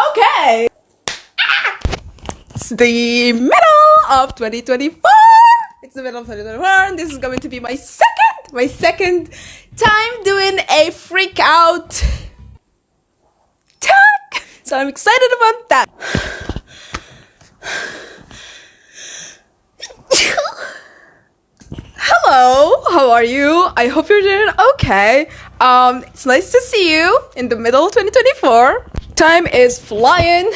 Okay. It's the middle of 2024. It's the middle of 2024, and this is going to be my second time doing a freak out tag. So I'm excited about that. Hello, how are you? I hope you're doing okay. It's nice to see you in the middle of 2024. Time is flying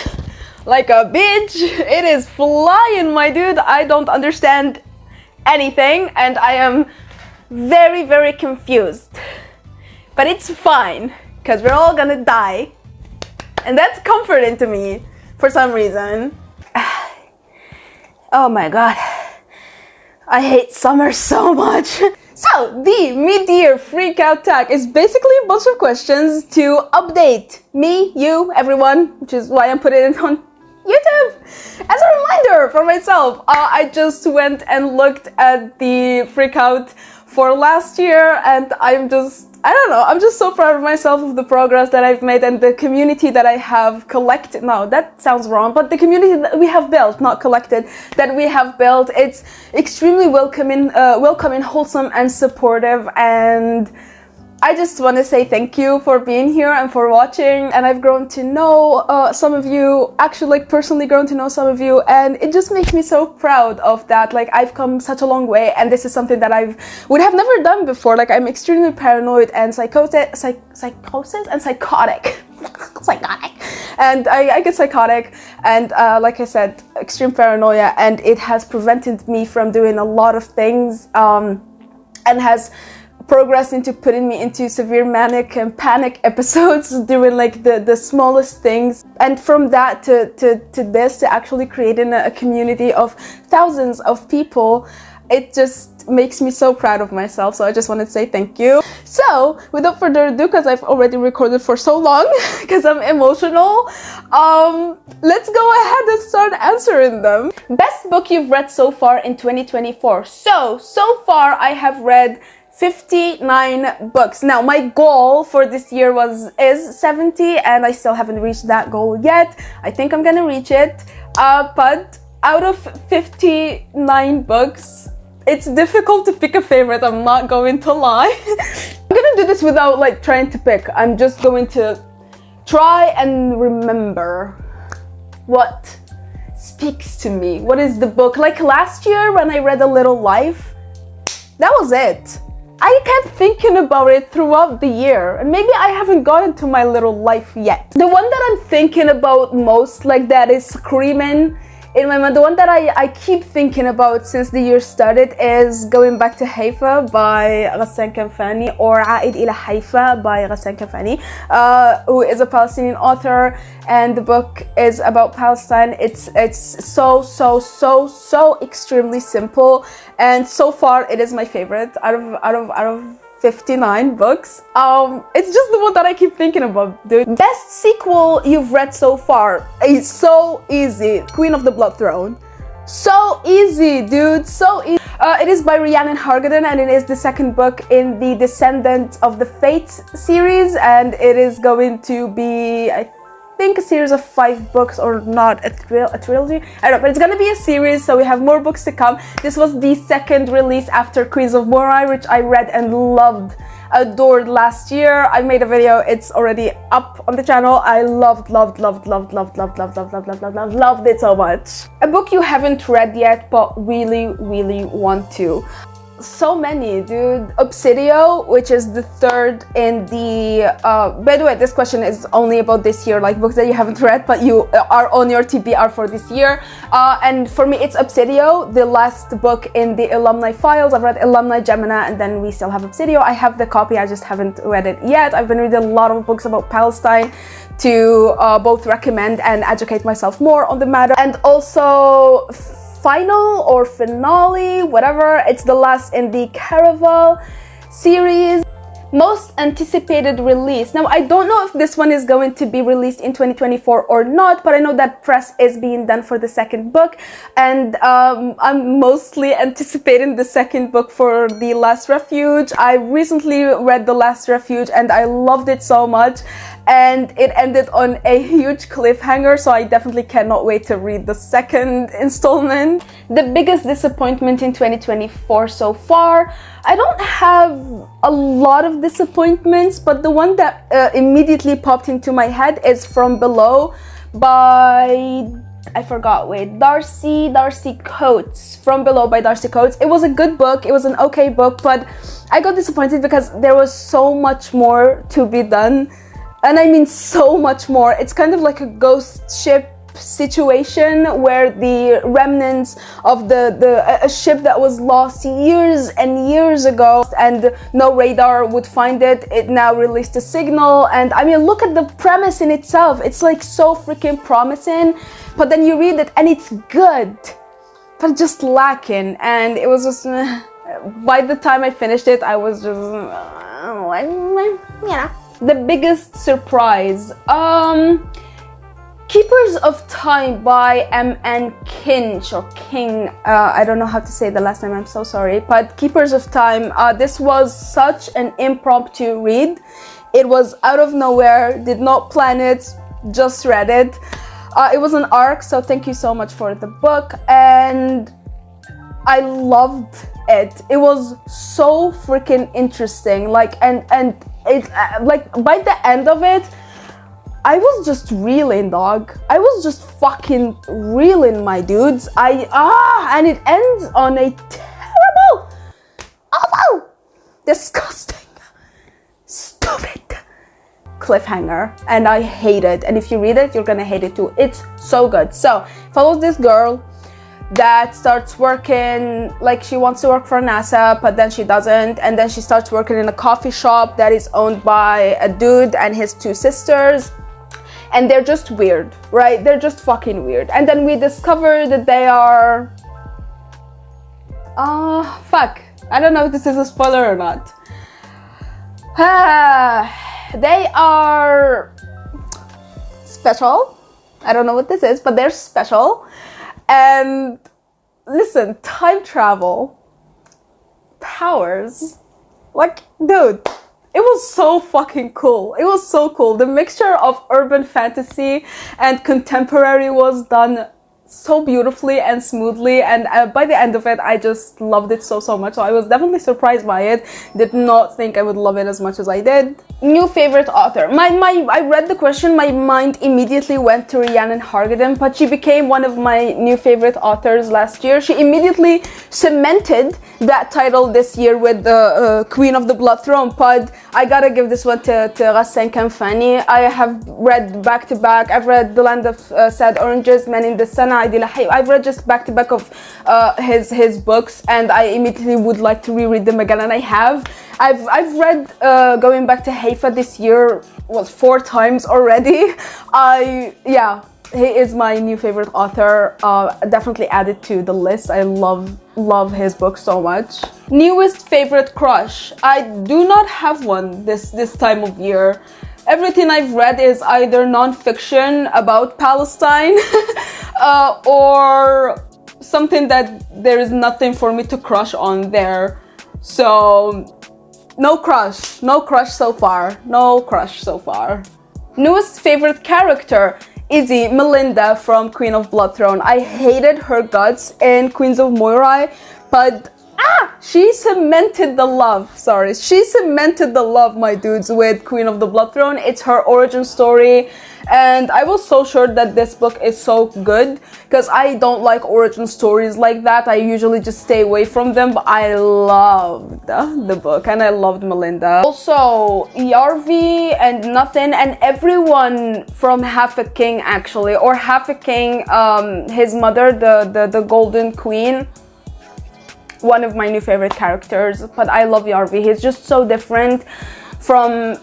like a bitch. It is flying, my dude. I don't understand anything and I am very, very confused. But it's fine, because we're all gonna die. And that's comforting to me for some reason. Oh my god. I hate summer so much. So, the mid-year freakout tag is basically a bunch of questions to update me, you, everyone, which is why I'm putting it on YouTube as a reminder for myself. I just went and looked at the freakout for last year and I'm just so proud of myself of the progress that I've made and the community that I have collected. No, that sounds wrong, but the community that we have built, not collected, that we have built, it's extremely welcoming, wholesome and supportive, and I just want to say thank you for being here and for watching. And I've grown to know some of you, actually like personally grown to know some of you, and it just makes me so proud of that. Like I've come such a long way, and this is something that would have never done before. Like I'm extremely paranoid and psychotic and I get psychotic and like I said, extreme paranoia, and it has prevented me from doing a lot of things and has progressed into putting me into severe manic and panic episodes, doing like the smallest things. And from that to this, to actually creating a community of thousands of people, it just makes me so proud of myself. So I just wanted to say thank you. So without further ado, because I've already recorded for so long, because I'm emotional, let's go ahead and start answering them. Best book you've read so far in 2024. So far I have read 59 books. Now my goal for this year is 70 and I still haven't reached that goal yet. I think I'm gonna reach it. But out of 59 books, it's difficult to pick a favorite, I'm not going to lie. I'm gonna do this without like trying to pick. I'm just going to try and remember what speaks to me. What is the book? Like last year when I read A Little Life, that was it. I kept thinking about it throughout the year, and maybe I haven't gotten to My Little Life yet. The one that I'm thinking about most, like that is screaming in my mind, the one that I keep thinking about since the year started is Going Back to Haifa by Ghassan Kanfani, or Aid ila Haifa by Ghassan Kanfani, who is a Palestinian author, and the book is about Palestine. It's so extremely simple, and so far it is my favorite out of 59 books. It's just the one that I keep thinking about, dude. Best sequel you've read so far is so easy. Queen of the Blood Throne. So easy, dude, so easy. It is by Rhiannon Hargaden, and it is the second book in the Descendants of the Fates series, and it is going to be, I think, a series of 5 books, or not, a trilogy, I don't know, but it's gonna be a series, so we have more books to come. This was the second release after Queens of Moray, which I read and loved, adored last year. I made a video, it's already up on the channel. I loved it so much. A book you haven't read yet but really want to. So many, dude. Obsidio, which is the third in the by the way, this question is only about this year, like books that you haven't read but you are on your TBR for this year, and for me it's Obsidio, the last book in the Alumni Files. I've read Alumni, Gemina, and then we still have Obsidio. I have the copy, I just haven't read it yet. I've been reading a lot of books about Palestine to both recommend and educate myself more on the matter, and also final or finale, whatever, it's the last in the Caraval series. Most anticipated release. Now, I don't know if this one is going to be released in 2024 or not, but I know that press is being done for the second book, and I'm mostly anticipating the second book for The Last Refuge. I recently read The Last Refuge and I loved it so much, and it ended on a huge cliffhanger, so I definitely cannot wait to read the second installment. The biggest disappointment in 2024 so far, I don't have a lot of disappointments, but the one that immediately popped into my head is From Below by, I forgot, wait, Darcy Coates. From Below by Darcy Coates. It was a good book, it was an okay book, but I got disappointed because there was so much more to be done. And I mean so much more. It's kind of like a ghost ship situation where the remnants of a ship that was lost years and years ago and no radar would find it now released a signal. And I mean, look at the premise in itself. It's like so freaking promising, but then you read it and it's good, but just lacking. And it was just by the time I finished it, I was just yeah. The biggest surprise, Keepers of Time by M.N. Kinch, or King, I don't know how to say the last name, I'm so sorry, but Keepers of Time, this was such an impromptu read. It was out of nowhere, did not plan it, just read it. It was an arc, so thank you so much for the book, and I loved it. It was so freaking interesting, like, and it, like, by the end of it, I was just reeling, dog. I was just fucking reeling, my dudes. And it ends on a terrible, awful, disgusting, stupid cliffhanger, and I hate it. And if you read it, you're gonna hate it too. It's so good. So, follows this girl that starts working, like, she wants to work for NASA, but then she doesn't, and then she starts working in a coffee shop that is owned by a dude and his two sisters, and they're just weird, right? They're just fucking weird. And then we discover that they are fuck, I don't know if this is a spoiler or not. They are special. I don't know what this is, but they're special. And listen, time travel, powers, like, dude, it was so fucking cool. It was so cool. The mixture of urban fantasy and contemporary was done so beautifully and smoothly, and by the end of it, I just loved it so much. So I was definitely surprised by it. Did not think I would love it as much as I did. New favorite author. I read the question, my mind immediately went to Rhiannon Hargaden, but she became one of my new favorite authors last year. She immediately cemented that title this year with the Queen of the Blood Throne, but I gotta give this one to Ghassan Kanfani. I have read back to back. I've read The Land of Sad Oranges, Men in the Sana. I've read just back to back of his books, and I immediately would like to reread them again, and I have. I've read going back to Haifa this year, 4 times already. Yeah, he is my new favorite author. Definitely added to the list. I love his book so much. Newest favorite crush. I do not have one this time of year. Everything I've read is either non-fiction about Palestine or something that there is nothing for me to crush on there. So no crush so far. Newest favorite character, Izzy, Melinda from Queen of Blood Throne. I hated her guts in Queens of Moirai, but she cemented the love. She cemented the love, my dudes, with Queen of the Blood Throne. It's her origin story, and I was so sure that this book is so good because I don't like origin stories like that. I usually just stay away from them, but I loved the book and I loved Melinda. Also, Yarvi and Nothing and everyone from Half a King, actually, or Half a King, his mother, the Golden Queen. One of my new favorite characters, but I love Yarvi. He's just so different from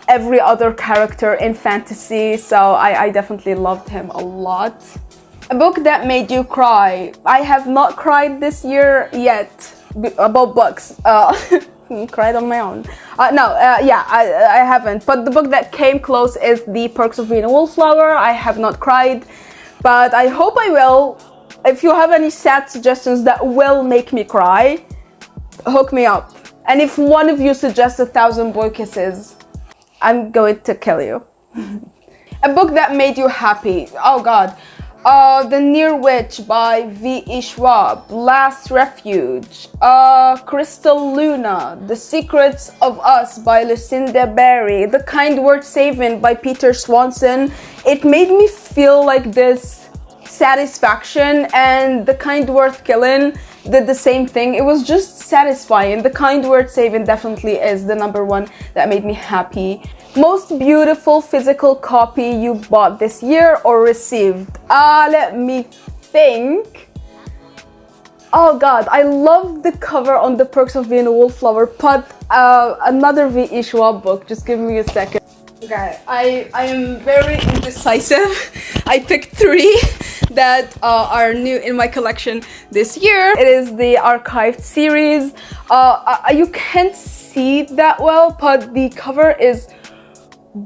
every other character in fantasy, so I definitely loved him a lot. A book that made you cry. I have not cried this year yet about books. cried on my own. Yeah, I haven't. But the book that came close is The Perks of Being a Wallflower. I have not cried, but I hope I will. If you have any sad suggestions that will make me cry, hook me up. And if one of you suggests 1,000 boy kisses, I'm going to kill you. A book that made you happy. Oh God. The Near Witch by V.E. Schwab, Last Refuge, Crystal Luna, The Secrets of Us by Lucinda Berry, The Kind Worth Saving by Peter Swanson. It made me feel like this satisfaction, and The Kind Worth Killing did the same thing. It was just satisfying. The Kind Worth Saving definitely is the number one that made me happy. Most beautiful physical copy you bought this year or received? Let me think. Oh God, I love the cover on The Perks of Being a Wallflower, but another V.E. Schwab book. Just give me a second. Okay, I am very indecisive. I picked 3 that are new in my collection this year. It is the archived series. You can't see that well, but the cover is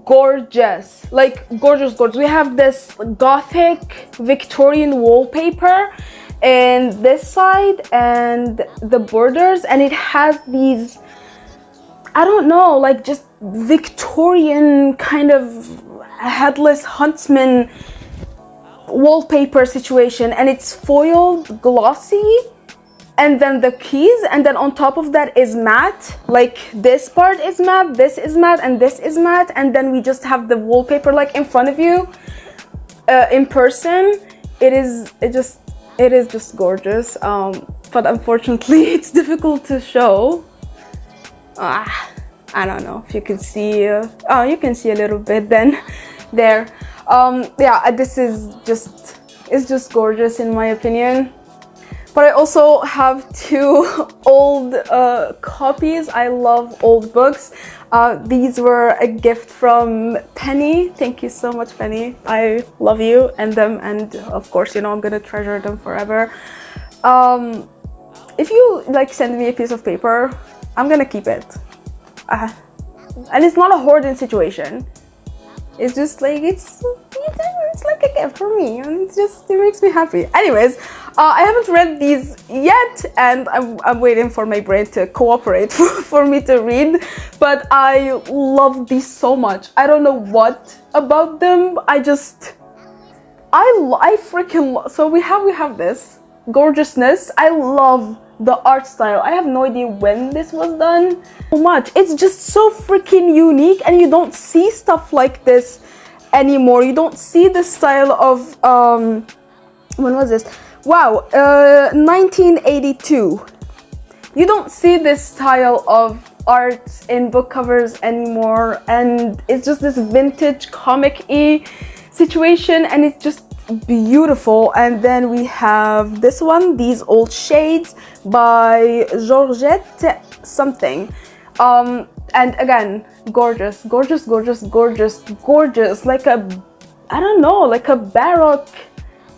gorgeous, like gorgeous. We have this gothic Victorian wallpaper in this side and the borders, and it has these, I don't know, like just Victorian kind of headless huntsman wallpaper situation, and it's foiled glossy, and then the keys, and then on top of that is matte. Like this part is matte, this is matte, and this is matte, and then we just have the wallpaper like in front of you. In person, it is just gorgeous. But unfortunately, it's difficult to show. I don't know if you can see. Oh, you can see a little bit then. There. Yeah, this is just gorgeous in my opinion. But I also have 2 old copies. I love old books. These were a gift from Penny. Thank you so much, Penny. I love you and them, and of course, you know, I'm gonna treasure them forever. If you like send me a piece of paper, I'm gonna keep it. And it's not a hoarding situation. It's just like it's like a gift for me, and it makes me happy. Anyways, I haven't read these yet, and I'm waiting for my brain to cooperate for me to read. But I love these so much. I don't know what about them. I freaking love. So we have this gorgeousness. I love the art style. I have no idea when this was done. So much. It's just so freaking unique, and you don't see stuff like this anymore. You don't see the style of when was this? Wow, 1982. You don't see this style of art in book covers anymore, and it's just this vintage comic-y situation, and it's just beautiful. And then we have this one, These Old Shades by Georgette something. And again, gorgeous, gorgeous, gorgeous, gorgeous, gorgeous, like a, I don't know, like a baroque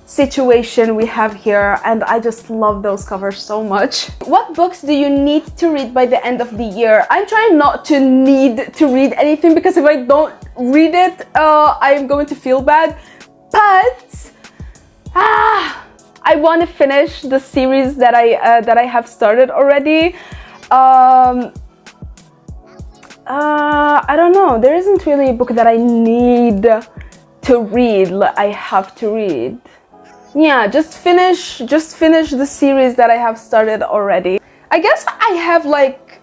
situation we have here, and I just love those covers so much. What books do you need to read by the end of the year? I'm trying not to need to read anything, because if I don't read it, I'm going to feel bad. But I want to finish the series that I have started already. I don't know. There isn't really a book that I need to read. I have to read. Yeah, just finish the series that I have started already. I guess I have like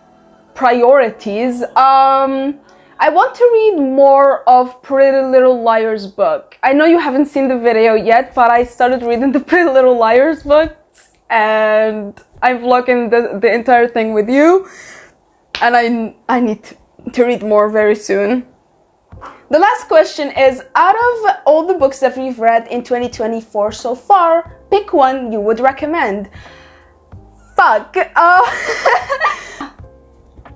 priorities. I want to read more of Pretty Little Liars book. I know you haven't seen the video yet, but I started reading the Pretty Little Liars books, and I'm vlogging the entire thing with you, and I need to read more very soon. The last question is, out of all the books that we've read in 2024 so far, pick one you would recommend. Fuck.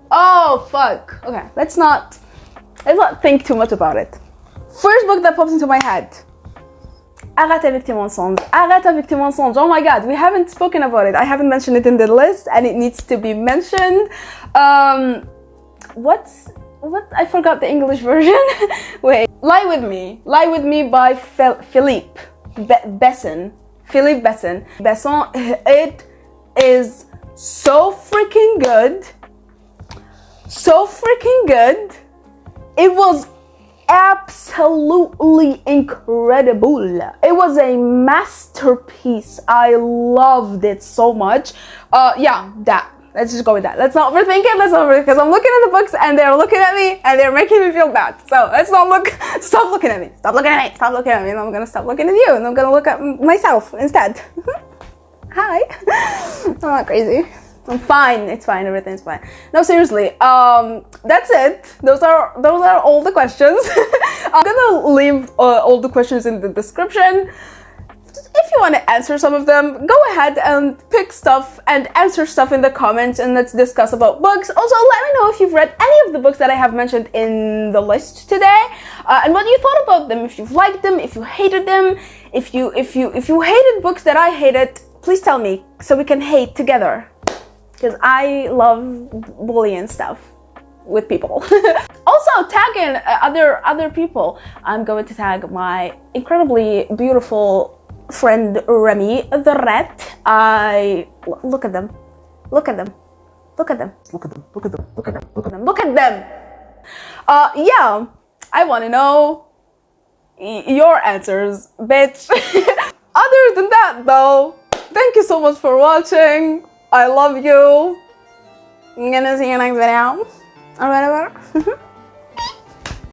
Oh, fuck. Okay, let's not think too much about it. First book that pops into my head, Arrête avec tes mensonges. Arrête avec tes mensonges. Oh my god, we haven't spoken about it. I haven't mentioned it in the list and it needs to be mentioned. What? I forgot the English version. Wait. Lie With Me. Lie With Me by Philippe Besson. Philippe Besson. It is so freaking good. So freaking good. It was absolutely incredible. It was a masterpiece. I loved it so much. Yeah, that. Let's just go with that. Let's not overthink it. Let's not overthink it, because I'm looking at the books and they're looking at me and they're making me feel bad. So let's not look. Stop looking at me. Stop looking at me. Stop looking at me. And I'm gonna stop looking at you and I'm gonna look at myself instead. Hi. I'm not crazy. I'm fine. It's fine. Everything's fine. No, seriously. That's it. Those are all the questions. I'm gonna leave all the questions in the description. If you want to answer some of them, go ahead and pick stuff and answer stuff in the comments and let's discuss about books. Also, let me know if you've read any of the books that I have mentioned in the list today and what you thought about them. If you've liked them, if you hated them, if you hated books that I hated, please tell me so we can hate together. Because I love bullying stuff with people. Also, tagging other people. I'm going to tag my incredibly beautiful friend Remy the rat. Look at them. Look at them. Look at them. Look at them. Look at them. Look at them. Look at them. Look at them. Yeah, I want to know your answers, bitch. Other than that, though, thank you so much for watching. I love you. I'm gonna see you next video or whatever.